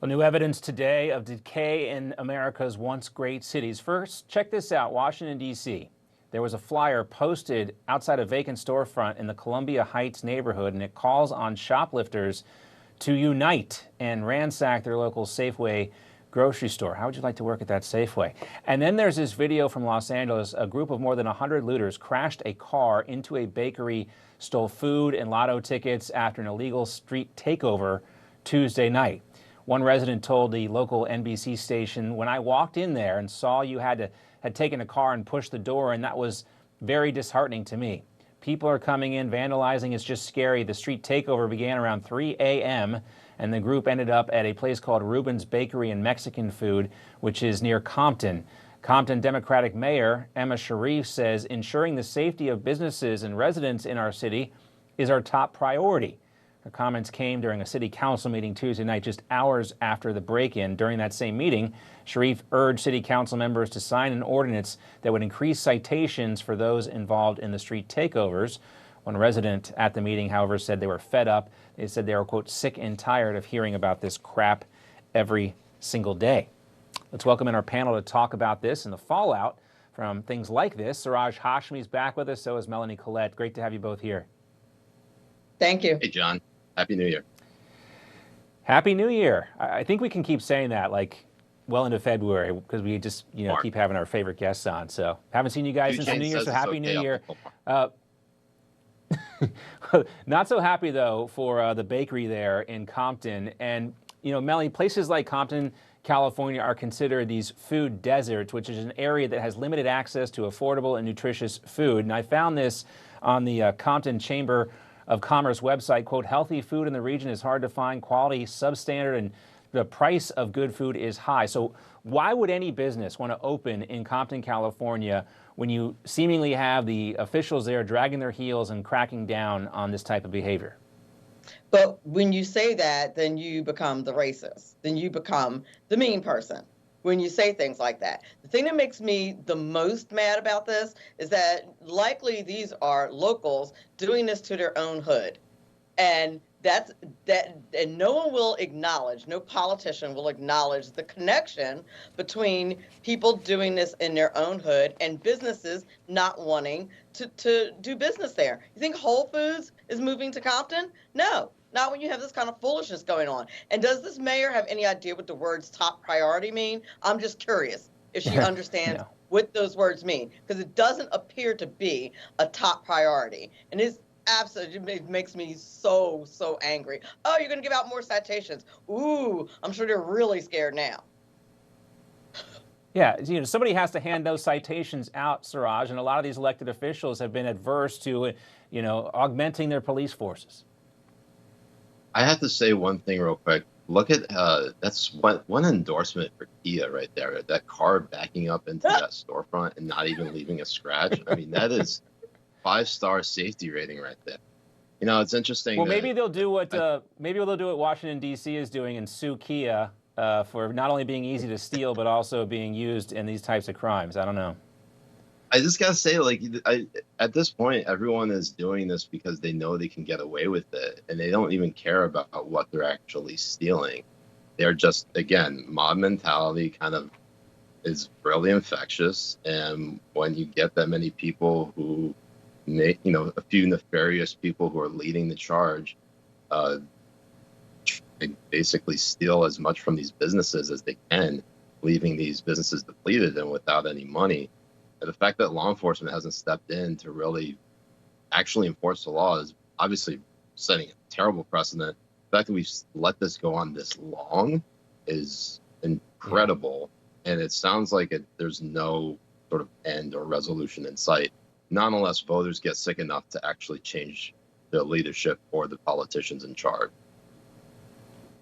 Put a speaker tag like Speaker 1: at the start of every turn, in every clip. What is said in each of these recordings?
Speaker 1: Well, new evidence today of decay in America's once great cities. First, check this out. Washington, D.C. There was a flyer posted outside a vacant storefront in the Columbia Heights neighborhood, and it calls on shoplifters to unite and ransack their local Safeway grocery store. How would you like to work at that Safeway? And then there's this video from Los Angeles. A group of more than 100 looters crashed a car into a bakery, stole food and lotto tickets after an illegal street takeover Tuesday night. One resident told the local NBC station, "When I walked in there and saw you had taken a car and pushed the door in, that was very disheartening to me. People are coming in, vandalizing. It's just scary." The street takeover began around 3 a.m. and the group ended up at a place called Ruben's Bakery and Mexican Food, which is near Compton. Compton Democratic Mayor Emma Sharif says ensuring the safety of businesses and residents in our city is our top priority. Her comments came during a city council meeting Tuesday night, just hours after the break-in. During that same meeting, Sharif urged city council members to sign an ordinance that would increase citations for those involved in the street takeovers. One resident at the meeting, however, said they were fed up. They said they were, quote, sick and tired of hearing about this crap every single day. Let's welcome in our panel to talk about this and the fallout from things like this. Suraj Hashmi's back with us, so is Melanie Collette. Great to have you both here.
Speaker 2: Thank you.
Speaker 3: Hey, John. Happy New Year.
Speaker 1: Happy New Year. I think we can keep saying that like well into February because we just, keep having our favorite guests on. So haven't seen you guys since the New Year, so Happy New Year. Not so happy, though, for the bakery there in Compton. And, Melanie, places like Compton, California are considered these food deserts, which is an area that has limited access to affordable and nutritious food. And I found this on the Compton Chamber of Commerce website, quote, healthy food in the region is hard to find, quality substandard, and the price of good food is high. So why would any business want to open in Compton, California, when you seemingly have the officials there dragging their heels and cracking down on this type of behavior?
Speaker 2: But when you say that, then you become the racist. Then you become the mean person when you say things like that. The thing that makes me the most mad about this is that likely these are locals doing this to their own hood. And and no one will acknowledge, no politician will acknowledge the connection between people doing this in their own hood and businesses not wanting to do business there. You think Whole Foods is moving to Compton? No, not when you have this kind of foolishness going on. And does this mayor have any idea what the words top priority mean? I'm just curious if she understands what those words mean, because it doesn't appear to be a top priority. And it's absolutely, it makes me so angry. Oh, you're going to give out more citations. Ooh, I'm sure they're really scared now.
Speaker 1: Yeah, somebody has to hand those citations out, Suraj, and a lot of these elected officials have been adverse to, augmenting their police forces.
Speaker 3: I have to say one thing real quick. Look at that's one endorsement for Kia right there. That car backing up into that storefront and not even leaving a scratch. I mean, that is 5-star safety rating right there. It's interesting.
Speaker 1: Well, maybe they'll do what Washington D.C. is doing and sue Kia for not only being easy to steal but also being used in these types of crimes. I don't know.
Speaker 3: I just gotta say, at this point, everyone is doing this because they know they can get away with it, and they don't even care about what they're actually stealing. They're just, again, mob mentality kind of is really infectious, and when you get that many people who make, a few nefarious people who are leading the charge, they basically steal as much from these businesses as they can, leaving these businesses depleted and without any money. And the fact that law enforcement hasn't stepped in to really actually enforce the law is obviously setting a terrible precedent. The fact that we've let this go on this long is incredible. And it sounds like there's no sort of end or resolution in sight, not unless voters get sick enough to actually change the leadership or the politicians in charge.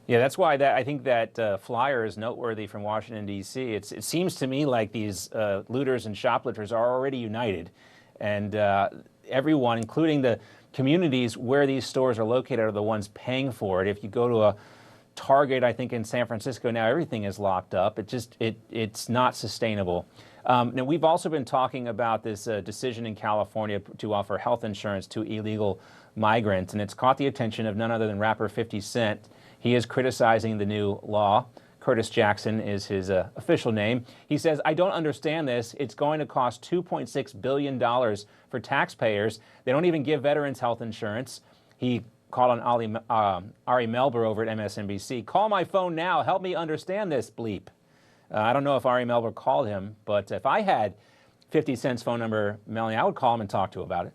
Speaker 1: Yeah, that's why I think that flyer is noteworthy from Washington, D.C. It seems to me like these looters and shoplifters are already united, and everyone, including the communities where these stores are located, are the ones paying for it. If you go to a Target, I think in San Francisco now, everything is locked up. It's not sustainable. Now, we've also been talking about this decision in California to offer health insurance to illegal migrants, and it's caught the attention of none other than rapper 50 Cent. He is criticizing the new law. Curtis Jackson is his official name. He says, "I don't understand this. It's going to cost $2.6 billion for taxpayers. They don't even give veterans health insurance." He called on Ari Melber over at MSNBC. "Call my phone now. Help me understand this bleep." I don't know if Ari Melber called him, but if I had 50 Cent's phone number, Melanie, I would call him and talk to him about it.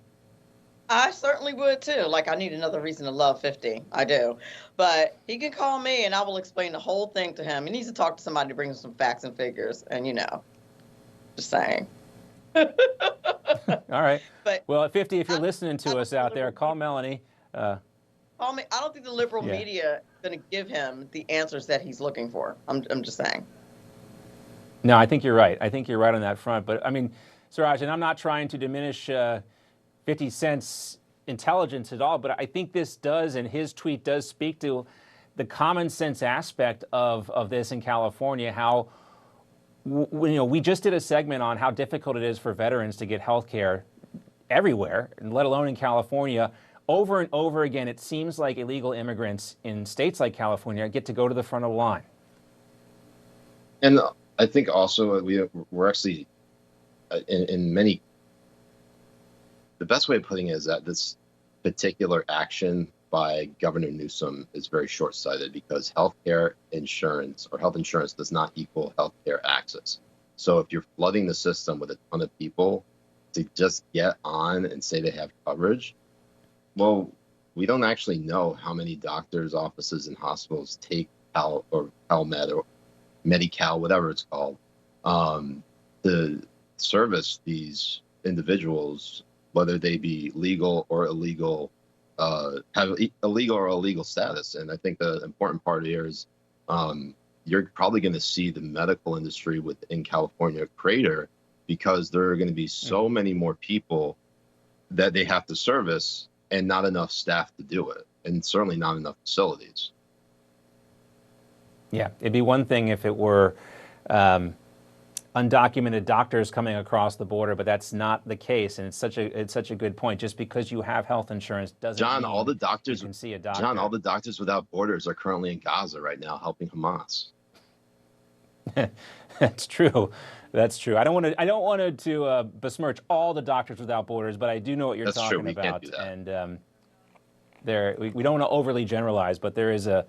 Speaker 2: I certainly would too. Like, I need another reason to love 50. I do. But he can call me and I will explain the whole thing to him. He needs to talk to somebody to bring him some facts and figures. And, just saying.
Speaker 1: All right.
Speaker 2: But
Speaker 1: well, 50, if you're listening to us out there, call Melanie.
Speaker 2: Call me. I don't think the liberal media is going to give him the answers that he's looking for. I'm just saying.
Speaker 1: No, I think you're right. I think you're right on that front. But, I mean, Suraj, and I'm not trying to diminish 50 Cent's intelligence at all, but I think this does, and his tweet does speak to the common sense aspect of this in California, how, we just did a segment on how difficult it is for veterans to get health care everywhere, and let alone in California. Over and over again, it seems like illegal immigrants in states like California get to go to the front of the line.
Speaker 3: And I think also we're actually in many. The best way of putting it is that this particular action by Governor Newsom is very short-sighted, because healthcare insurance or health insurance does not equal healthcare access. So if you're flooding the system with a ton of people to just get on and say they have coverage, well, we don't actually know how many doctors' offices and hospitals take Cal or CalMed or Medi-Cal, whatever it's called, to service these individuals, whether they be legal or illegal, have illegal or illegal status. And I think the important part here is you're probably going to see the medical industry within California crater, because there are going to be so many more people that they have to service and not enough staff to do it, and certainly not enough facilities.
Speaker 1: Yeah, it'd be one thing if it were undocumented doctors coming across the border, but that's not the case, and it's such a good point. Just because you have health insurance doesn't mean
Speaker 3: all the doctors
Speaker 1: you can see a doctor.
Speaker 3: John, all the Doctors Without Borders are currently in Gaza right now helping Hamas.
Speaker 1: That's true. That's true. I don't want to besmirch all the Doctors Without Borders, but I do know what you're talking
Speaker 3: true. We
Speaker 1: about.
Speaker 3: can't do that.
Speaker 1: And we don't want to overly generalize, but there is a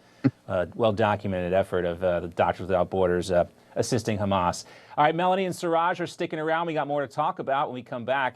Speaker 1: well-documented effort of the Doctors Without Borders assisting Hamas. All right, Melanie and Suraj are sticking around. We got more to talk about when we come back.